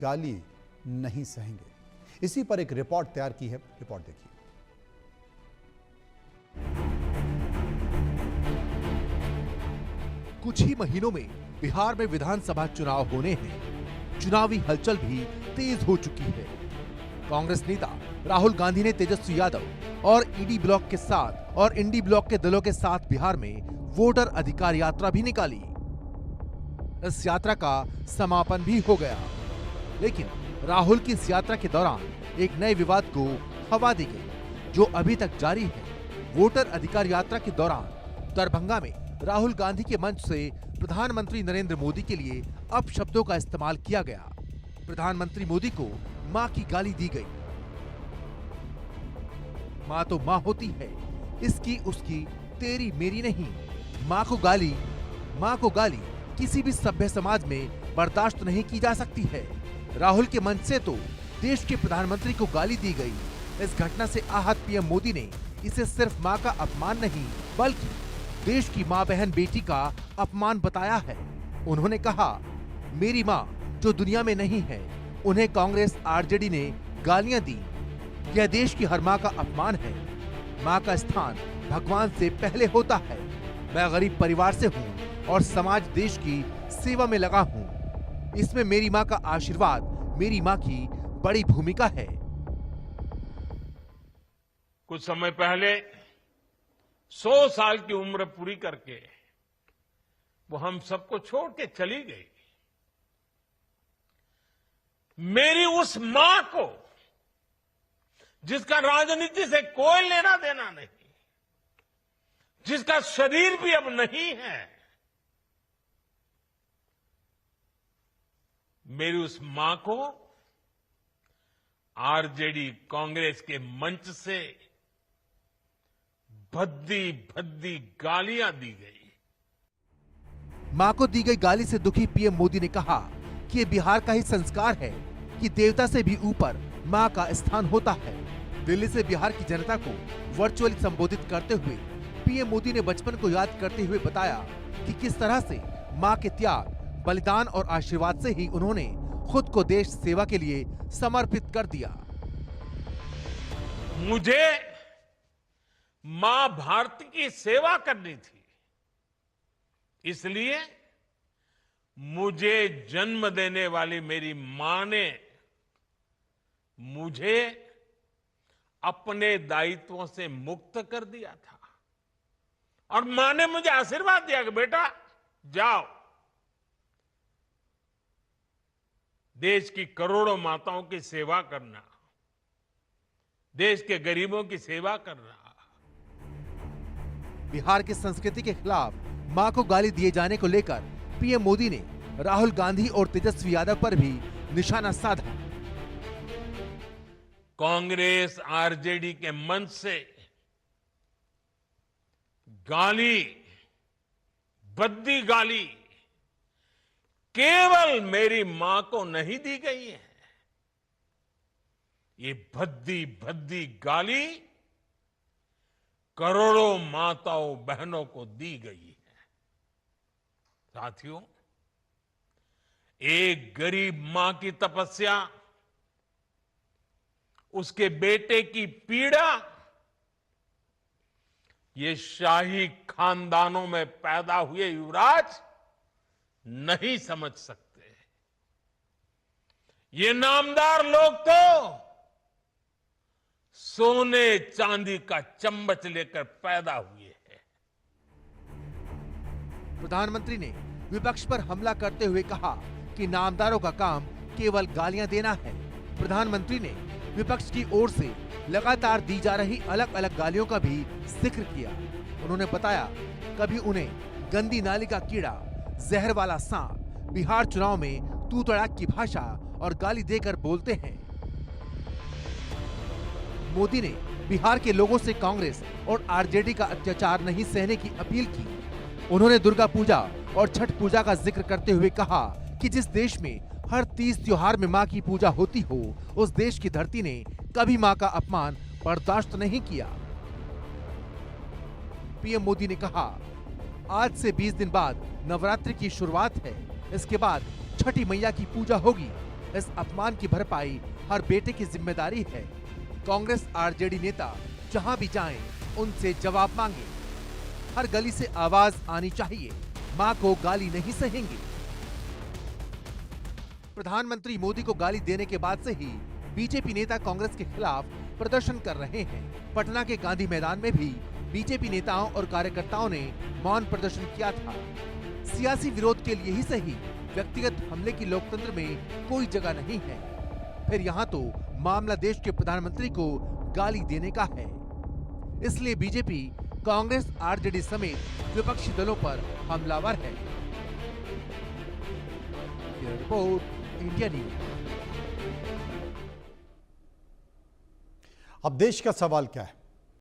गाली नहीं सहेंगे। इसी पर एक रिपोर्ट तैयार की है, रिपोर्ट देखिए। कुछ ही महीनों में बिहार में विधानसभा चुनाव होने हैं। चुनावी हलचल भी तेज हो चुकी है। कांग्रेस नेता राहुल गांधी ने तेजस्वी यादव और ईडी ब्लॉक के साथ और इंडी ब्लॉक के दलों के साथ बिहार में वोटर अधिकार यात्रा भी निकाली। इस यात्रा का समापन भी हो गया, लेकिन राहुल की इस यात्रा के दौरान एक नए विवाद को हवा दी गई, जो अभी तक जारी है। वोटर अधिकार यात्रा के दौरान दरभंगा में राहुल गांधी के मंच से प्रधानमंत्री नरेंद्र मोदी के लिए अपशब्दों का इस्तेमाल किया गया। प्रधानमंत्री मोदी को मां की गाली दी गई। मां तो मां होती है, इसकी उसकी तेरी मेरी नहीं। मां को गाली किसी भी सभ्य समाज में बर्दाश्त नहीं की जा सकती है। राहुल के मंच से तो देश के प्रधानमंत्री को गाली दी गई। इस घटना से आहत पीएम मोदी ने इसे सिर्फ मां का अपमान नहीं, बल्कि देश की मां बहन बेटी का अपमान बताया है। उन्होंने कहा, मेरी मां जो दुनिया में नहीं है, उन्हें कांग्रेस आरजेडी ने गालियां दी। यह देश की हर मां का अपमान है। मां का स्थान भगवान से पहले होता है। मैं गरीब परिवार से हूं और समाज देश की सेवा में लगा हूं। इसमें मेरी मां का आशीर्वाद, मेरी मां की बड़ी भूमिका है। कुछ समय पहले 100 साल की उम्र पूरी करके वो हम सबको छोड़ के चली गई। मेरी उस मां को, जिसका राजनीति से कोई लेना देना नहीं, जिसका शरीर भी अब नहीं है, मेरी उस मां को आरजेडी कांग्रेस के मंच से भद्दी भद्दी गालियां दी गई। मां को दी गई गाली से दुखी पीएम मोदी ने कहा कि ये बिहार का ही संस्कार है कि देवता से भी ऊपर मां का स्थान होता है। दिल्ली से बिहार की जनता को वर्चुअली संबोधित करते हुए पीएम मोदी ने बचपन को याद करते हुए बताया कि किस तरह से मां के त्याग, बलिदान और आशीर्वाद से ही उन्होंने खुद को देश सेवा के लिए समर्पित कर दिया। मुझे मां भारती की सेवा करनी थी, इसलिए मुझे जन्म देने वाली मेरी मां ने मुझे अपने दायित्वों से मुक्त कर दिया था और मां ने मुझे आशीर्वाद दिया कि बेटा जाओ, देश की करोड़ों माताओं की सेवा करना, देश के गरीबों की सेवा करना। बिहार की संस्कृति के खिलाफ मां को गाली दिए जाने को लेकर पीएम मोदी ने राहुल गांधी और तेजस्वी यादव पर भी निशाना साधा। कांग्रेस आरजेडी के मंच से गाली, भद्दी गाली केवल मेरी मां को नहीं दी गई है। ये भद्दी भद्दी गाली करोड़ों माताओं बहनों को दी गई है। साथियों, एक गरीब मां की तपस्या, उसके बेटे की पीड़ा, ये शाही खानदानों में पैदा हुए युवराज नहीं समझ सकते। ये नामदार लोग तो सोने चांदी का चम्मच लेकर पैदा हुए हैं। प्रधानमंत्री ने विपक्ष पर हमला करते हुए कहा कि नामदारों का काम केवल गालियां देना है। प्रधानमंत्री ने विपक्ष की ओर से लगातार दी जा रही अलग अलग गालियों का भी जिक्र किया। उन्होंने बताया, कभी उन्हें गंदी नाली का कीड़ा, जहर वाला सांप, बिहार चुनाव में तू तड़ाक की भाषा और गाली देकर बोलते हैं। मोदी ने बिहार के लोगों से कांग्रेस और आरजेडी का अत्याचार नहीं सहने की अपील की। उन्होंने दुर्गा पूजा और छठ पूजा का जिक्र करते हुए कहा कि जिस देश में हर 30 त्योहार में मां की पूजा होती हो, उस देश की धरती ने कभी मां का अपमान बर्दाश्त नहीं किया। पीएम मोदी ने कहा, आज से 20 दिन बाद नवरात्रि की शुरुआत है। इसके बाद छठी मैया की पूजा होगी। इस अपमान की भरपाई हर बेटे की जिम्मेदारी है। कांग्रेस आरजेडी नेता जहां भी जाएं, उनसे जवाब मांगे। हर गली से आवाज आनी चाहिए, मां को गाली नहीं सहेंगे। प्रधानमंत्री मोदी को गाली देने के बाद से ही बीजेपी नेता कांग्रेस के खिलाफ प्रदर्शन कर रहे हैं। पटना के गांधी मैदान में भी बीजेपी नेताओं और कार्यकर्ताओं ने मौन प्रदर्शन किया था। सियासी विरोध के लिए ही सही, व्यक्तिगत हमले की लोकतंत्र में कोई जगह नहीं है। फिर यहाँ तो मामला देश के प्रधानमंत्री को गाली देने का है। इसलिए बीजेपी कांग्रेस आरजेडी समेत विपक्षी दलों पर हमलावर है। Report India news. अब देश का सवाल क्या है?